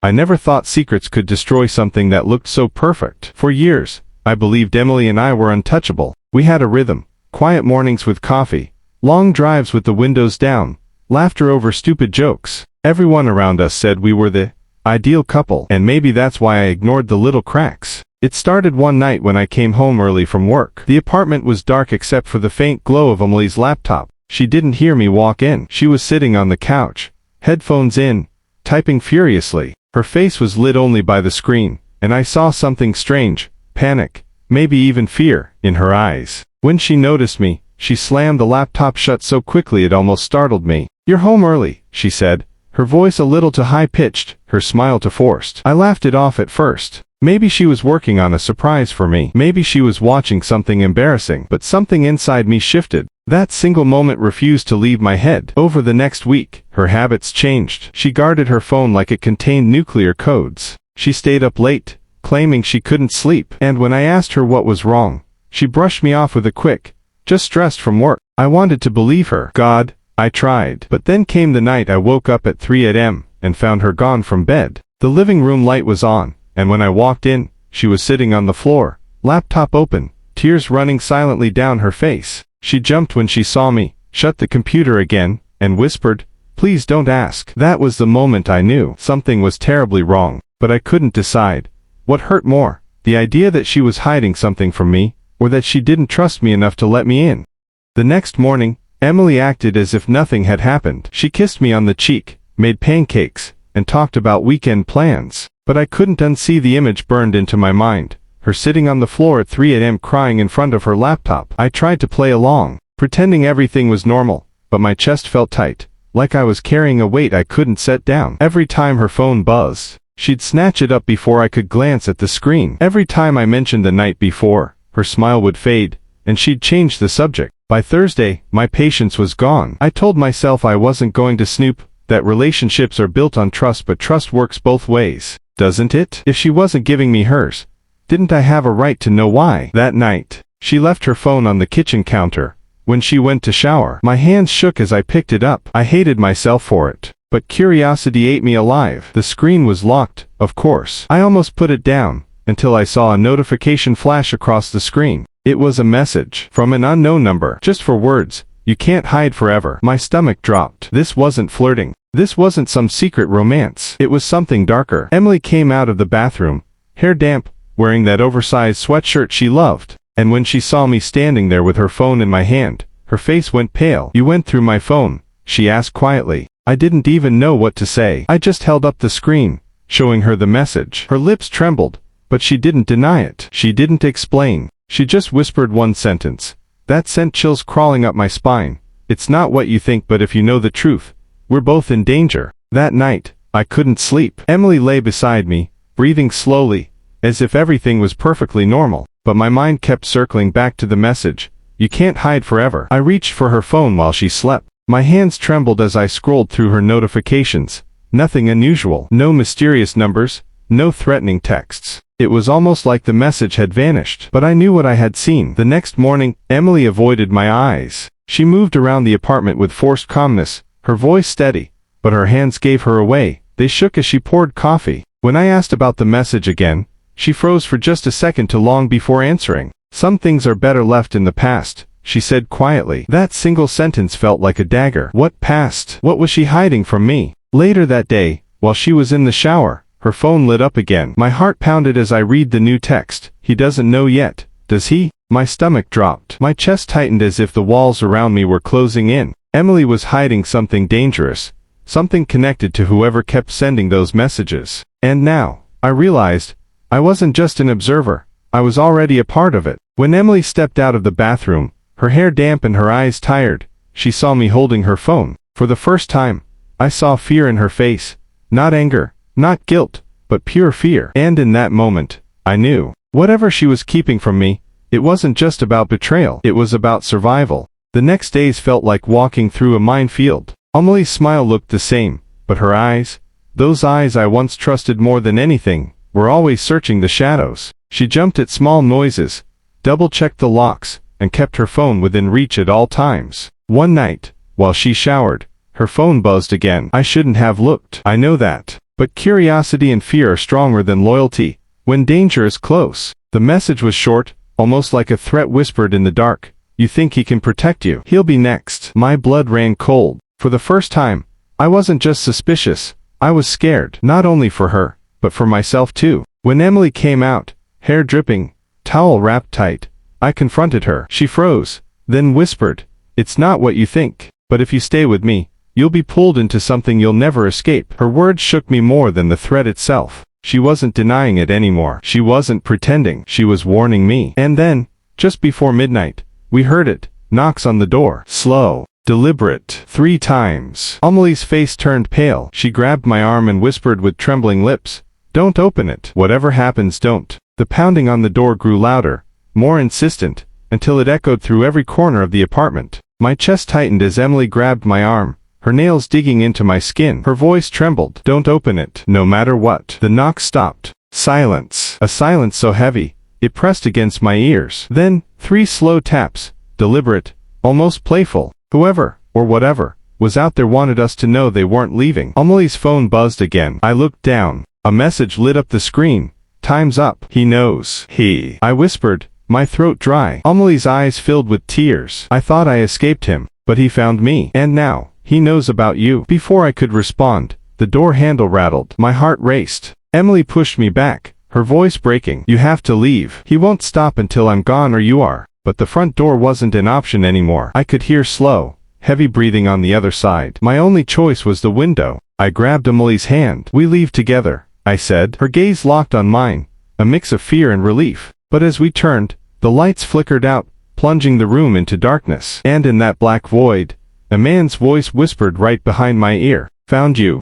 I never thought secrets could destroy something that looked so perfect. For years, I believed Emily and I were untouchable. We had a rhythm, quiet mornings with coffee, long drives with the windows down, laughter over stupid jokes. Everyone around us said we were the ideal couple, and maybe that's why I ignored the little cracks. It started one night when I came home early from work. The apartment was dark except for the faint glow of Emily's laptop. She didn't hear me walk in. She was sitting on the couch, headphones in, typing furiously. Her face was lit only by the screen, and I saw something strange, panic, maybe even fear, in her eyes. When she noticed me, she slammed the laptop shut so quickly it almost startled me. "You're home early," she said, her voice a little too high-pitched, her smile too forced. I laughed it off at first. Maybe she was working on a surprise for me. Maybe she was watching something embarrassing. But something inside me shifted. That single moment refused to leave my head. Over the next week, her habits changed. She guarded her phone like it contained nuclear codes. She stayed up late, claiming she couldn't sleep. And when I asked her what was wrong, she brushed me off with a quick, "Just stressed from work." I wanted to believe her. God, I tried. But then came the night I woke up at 3 a.m. and found her gone from bed. The living room light was on, and when I walked in, she was sitting on the floor, laptop open, tears running silently down her face. She jumped when she saw me, shut the computer again, and whispered, "Please don't ask." That was the moment I knew something was terribly wrong, but I couldn't decide. What hurt more, the idea that she was hiding something from me, or that she didn't trust me enough to let me in? The next morning, Emily acted as if nothing had happened. She kissed me on the cheek, made pancakes, and talked about weekend plans. But I couldn't unsee the image burned into my mind. Her sitting on the floor at 3 a.m. crying in front of her laptop. I tried to play along, pretending everything was normal, but my chest felt tight, like I was carrying a weight I couldn't set down. Every time her phone buzzed, she'd snatch it up before I could glance at the screen. Every time I mentioned the night before, her smile would fade, and she'd change the subject. By Thursday, my patience was gone. I told myself I wasn't going to snoop, that relationships are built on trust, but trust works both ways, doesn't it? If she wasn't giving me hers, didn't I have a right to know why? That night, she left her phone on the kitchen counter. When she went to shower, my hands shook as I picked it up. I hated myself for it, but curiosity ate me alive. The screen was locked, of course. I almost put it down, until I saw a notification flash across the screen. It was a message from an unknown number. Just 4 words. "You can't hide forever." My stomach dropped. This wasn't flirting. This wasn't some secret romance. It was something darker. Emily came out of the bathroom, hair damp, wearing that oversized sweatshirt she loved. And when she saw me standing there with her phone in my hand, her face went pale. "You went through my phone?" she asked quietly. I didn't even know what to say. I just held up the screen, showing her the message. Her lips trembled, but she didn't deny it. She didn't explain. She just whispered one sentence. That sent chills crawling up my spine. "It's not what you think, but if you know the truth, we're both in danger." That night, I couldn't sleep. Emily lay beside me, breathing slowly, as if everything was perfectly normal. But my mind kept circling back to the message. "You can't hide forever." I reached for her phone while she slept. My hands trembled as I scrolled through her notifications. Nothing unusual. No mysterious numbers, no threatening texts. It was almost like the message had vanished. But I knew what I had seen. The next morning, Emily avoided my eyes. She moved around the apartment with forced calmness, her voice steady, but her hands gave her away. They shook as she poured coffee. When I asked about the message again, she froze for just a second too long before answering. "Some things are better left in the past," she said quietly. That single sentence felt like a dagger. What past? What was she hiding from me? Later that day, while she was in the shower, her phone lit up again. My heart pounded as I read the new text. "He doesn't know yet, does he?" My stomach dropped. My chest tightened as if the walls around me were closing in. Emily was hiding something dangerous, something connected to whoever kept sending those messages. And now, I realized, I wasn't just an observer, I was already a part of it. When Emily stepped out of the bathroom, her hair damp and her eyes tired, she saw me holding her phone. For the first time, I saw fear in her face. Not anger, not guilt, but pure fear. And in that moment, I knew. Whatever she was keeping from me, it wasn't just about betrayal. It was about survival. The next days felt like walking through a minefield. Emily's smile looked the same, but her eyes, those eyes I once trusted more than anything, were always searching the shadows. She jumped at small noises, double-checked the locks, and kept her phone within reach at all times. One night, while she showered, her phone buzzed again. I shouldn't have looked. I know that. But curiosity and fear are stronger than loyalty when danger is close. The message was short, almost like a threat whispered in the dark. You think he can protect you? He'll be next. My blood ran cold. For the first time, I wasn't just suspicious, I was scared. Not only for her, but for myself too. When Emily came out, hair dripping, towel wrapped tight, I confronted her. She froze, then whispered, "It's not what you think. But if you stay with me, you'll be pulled into something you'll never escape." Her words shook me more than the threat itself. She wasn't denying it anymore. She wasn't pretending. She was warning me. And then, just before midnight, we heard it. Knocks on the door. Slow. Deliberate. 3 times. Amelie's face turned pale. She grabbed my arm and whispered with trembling lips, "Don't open it. Whatever happens, don't." The pounding on the door grew louder, more insistent, until it echoed through every corner of the apartment. My chest tightened as Emily grabbed my arm, her nails digging into my skin. Her voice trembled. "Don't open it, no matter what." The knock stopped. Silence. A silence so heavy, it pressed against my ears. Then, 3 slow taps, deliberate, almost playful. Whoever, or whatever, was out there wanted us to know they weren't leaving. Amelie's phone buzzed again. I looked down. A message lit up the screen. "Time's up. He knows." I whispered, my throat dry. Amelie's eyes filled with tears. "I thought I escaped him, but he found me. And now, he knows about you." Before I could respond, the door handle rattled. My heart raced. Emily pushed me back, her voice breaking. "You have to leave. He won't stop until I'm gone or you are." But the front door wasn't an option anymore. I could hear slow, heavy breathing on the other side. My only choice was the window. I grabbed Amelie's hand. "We leave together," I said. Her gaze locked on mine, a mix of fear and relief. But as we turned, the lights flickered out, plunging the room into darkness. And in that black void, a man's voice whispered right behind my ear, "Found you."